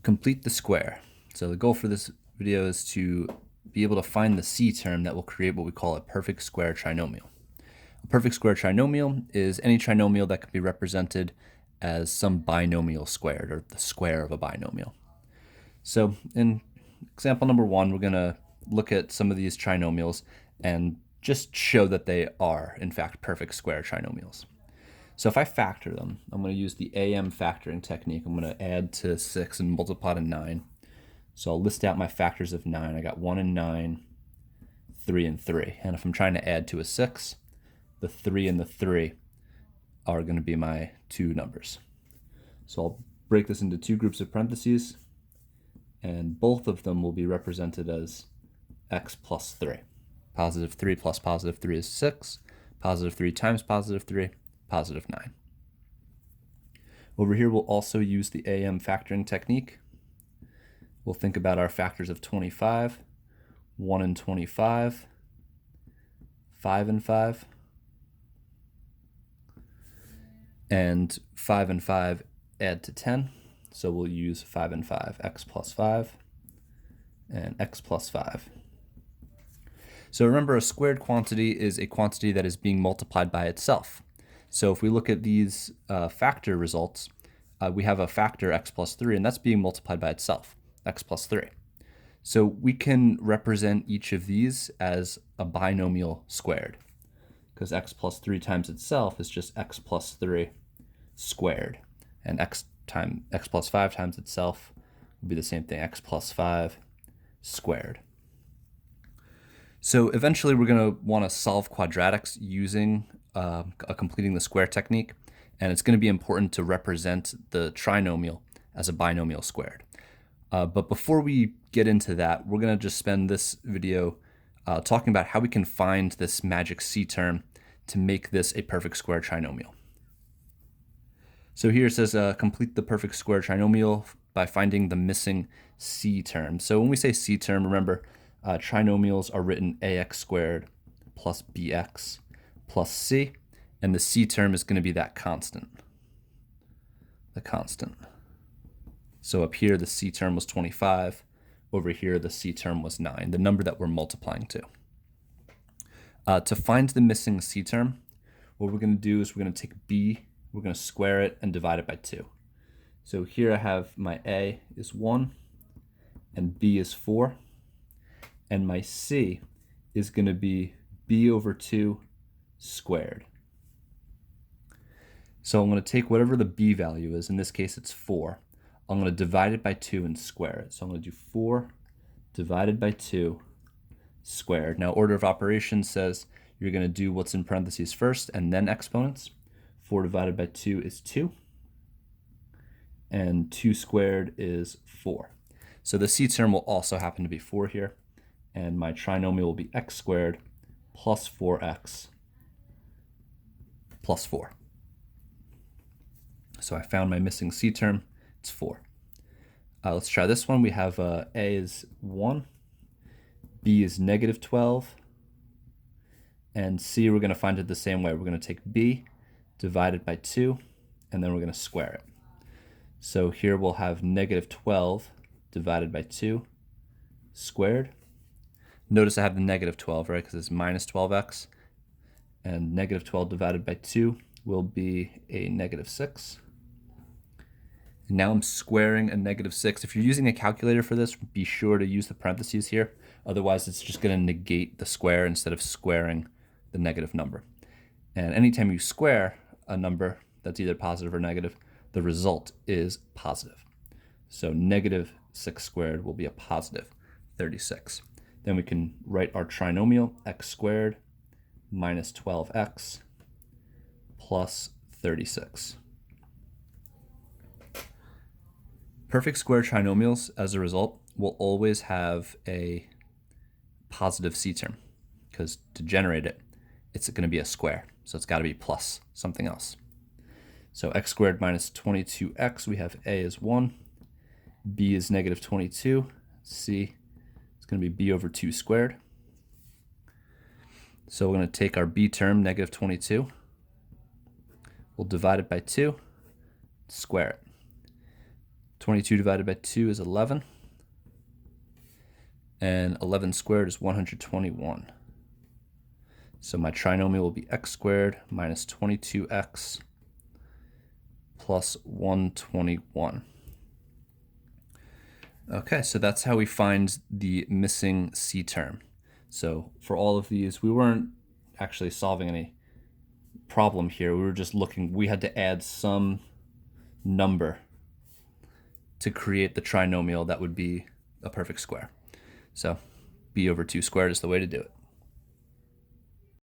Complete the square. So the goal for this video is to be able to find the C term that will create what we call a perfect square trinomial. A perfect square trinomial is any trinomial that can be represented as some binomial squared, or the square of a binomial. So in example number 1, we're going to look at some of these trinomials and just show that they are, in fact, perfect square trinomials. So if I factor them, I'm going to use the AM factoring technique. I'm going to add to 6 and multiply to 9. So I'll list out my factors of 9. I got 1 and 9, 3 and 3. And if I'm trying to add to a 6, the 3 and the 3 are going to be my two numbers. So I'll break this into two groups of parentheses, and both of them will be represented as x plus 3. Positive 3 plus positive 3 is 6. Positive 3 times positive 3, positive 9. Over here, we'll also use the AM factoring technique. We'll think about our factors of 25, 1 and 25, 5 and 5, and 5 and 5 add to 10. So we'll use 5 and 5, x plus 5, and x plus 5. So remember, a squared quantity is a quantity that is being multiplied by itself. So if we look at these factor results, we have a factor x plus 3, and that's being multiplied by itself, x plus 3. So we can represent each of these as a binomial squared, because x plus 3 times itself is just x plus 3 squared, and x plus 5 times itself will be the same thing, x plus 5 squared. So eventually we're going to want to solve quadratics using a completing the square technique, and it's going to be important to represent the trinomial as a binomial squared. But before we get into that, we're going to just spend this video talking about how we can find this magic C term to make this a perfect square trinomial. So here it says complete the perfect square trinomial by finding the missing C term. So when we say C term, remember, trinomials are written ax squared plus bx plus c, and the C term is going to be that constant, the constant. So up here, the C term was 25. Over here, the C term was 9, the number that we're multiplying to. To find the missing C term, what we're going to do is we're going to take b, we're going to square it and divide it by 2. So here I have my a is 1 and b is 4. And my c is going to be b over 2 squared. So I'm going to take whatever the b value is. In this case, it's 4. I'm going to divide it by 2 and square it. So I'm going to do 4 divided by 2 squared. Now, order of operations says you're going to do what's in parentheses first and then exponents. 4 divided by 2 is 2. And 2 squared is 4. So the C term will also happen to be 4 here. And my trinomial will be x squared plus 4x plus 4. So I found my missing C term. It's 4. Let's try this one. We have a is 1, b is negative 12, and c we're going to find it the same way. We're going to take b divided by 2, and then we're going to square it. So here we'll have negative 12 divided by 2 squared. Notice I have the negative 12, right, because it's minus 12x, and negative 12 divided by 2 will be a negative 6. And now I'm squaring a negative 6. If you're using a calculator for this, be sure to use the parentheses here. Otherwise, it's just going to negate the square instead of squaring the negative number. And anytime you square a number that's either positive or negative, the result is positive. So negative 6 squared will be a positive 36. Then we can write our trinomial, x squared minus 12x plus 36. Perfect square trinomials, as a result, will always have a positive C term, because to generate it, it's going to be a square. So it's got to be plus something else. So x squared minus 22x, we have a is 1, b is negative 22, c is going to be b over 2 squared. So we're going to take our b term, negative 22. We'll divide it by 2, square it. 22 divided by 2 is 11. And 11 squared is 121. So my trinomial will be x squared minus 22x plus 121. Okay, so that's how we find the missing c term. So for all of these, we weren't actually solving any problem here. We were just looking, we had to add some number to create the trinomial that would be a perfect square. So b over 2 squared is the way to do it.